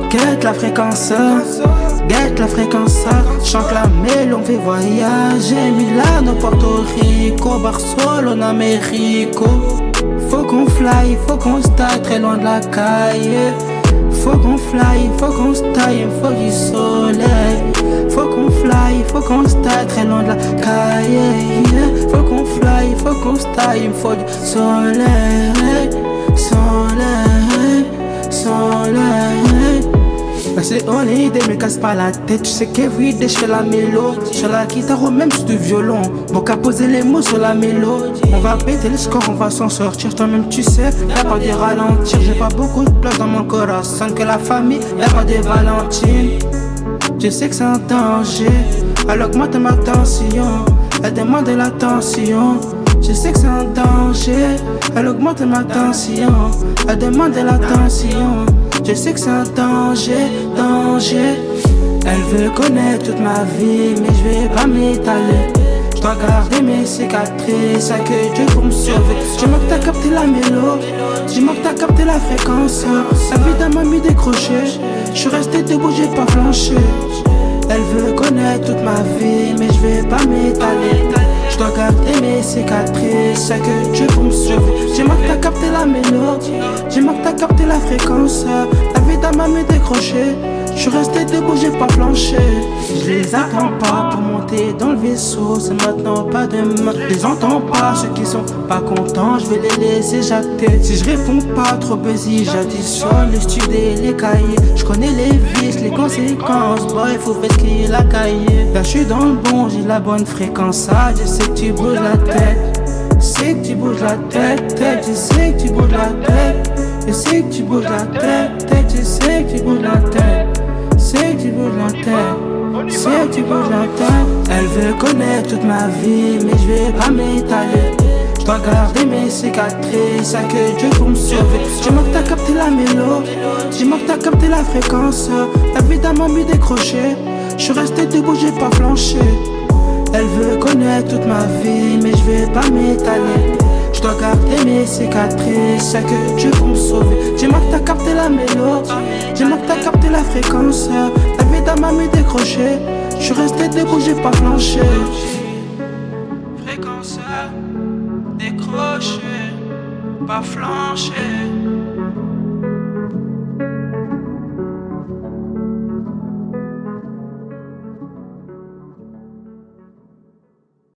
Guette la fréquence, chante la mêle, on fait voyager Milano, Porto Rico, Barcelone, Mexico. Faut qu'on fly, faut qu'on style très loin de la caille. Faut qu'on fly, faut qu'on style, faut du soleil. Faut qu'on fly, faut qu'on style très loin de la caille. Faut qu'on fly, faut qu'on style, faut du soleil. Soleil, soleil. Là c'est holiday, me casse pas la tête. Tu sais qu'everyday je fais la mélo. Sur la guitare ou même sur du violon. Bon qu'à poser les mots sur la mélodie. On va péter le score, on va s'en sortir. Toi-même tu sais, y'a pas de ralentir. J'ai pas beaucoup de place dans mon corazon. Que la famille, y'a pas de Valentine. Je sais que c'est un danger. Elle augmente ma tension. Elle demande de l'attention. Je sais que c'est un danger. Elle augmente ma tension. Elle demande de l'attention. Je sais que c'est un danger, danger. Elle veut connaître toute ma vie, mais je vais pas m'étaler. Je dois garder mes cicatrices, à que Dieu pour me sauver. Dis-moi que t'as capté la mélodie, dis-moi que t'as capté la fréquence. La vie m'a mis décroché, je suis resté debout, j'ai pas flanché. Elle veut connaître toute ma vie, mais je vais pas m'étaler. Je dois garder mes cicatrices, c'est que Dieu pour me sauver. Dis-moi que t'as capté la mélodie, dis-moi que t'as capté la fréquence. La vie m'a mis décroché, je suis resté debout, j'ai pas flanché. Je les attends pas pour monter dans le vaisseau, c'est maintenant pas demain. Je les entends pas, ceux qui sont pas contents, je vais les laisser jacter. Si je réponds pas trop busy, j'additionne les studios et les cahiers. Je connais les vices, les conséquences, boy, faut faire crier la cahier. Là je suis dans le bon, j'ai la bonne fréquence, je sais que tu bouges la tête. Je sais que tu bouges la tête, tête, je sais que tu bouges la tête. Je sais que tu bouges la tête, tête, je sais que tu bouges la tête. Je sais que tu bouges la tête, je sais que tu bouges la tête. Elle veut connaître toute ma vie, mais je vais pas m'étaler. Je dois garder mes cicatrices, à que Dieu pour me sauver. Dis-moi que t'as capté la mélodie, dis-moi que t'as capté la fréquence. La vie m'a mis décroché, je suis resté debout, j'ai pas flanché. Elle veut connaître toute ma vie, mais je vais pas m'étaler. Je dois garder mes cicatrices, c'est que Dieu pour me sauver. Dis-moi que t'as capté la mélodie, dis-moi que t'as capté la fréquence. La vie m'a mis décroché, je suis resté debout, j'ai pas flanché. Fréquence, décroché, pas flanché.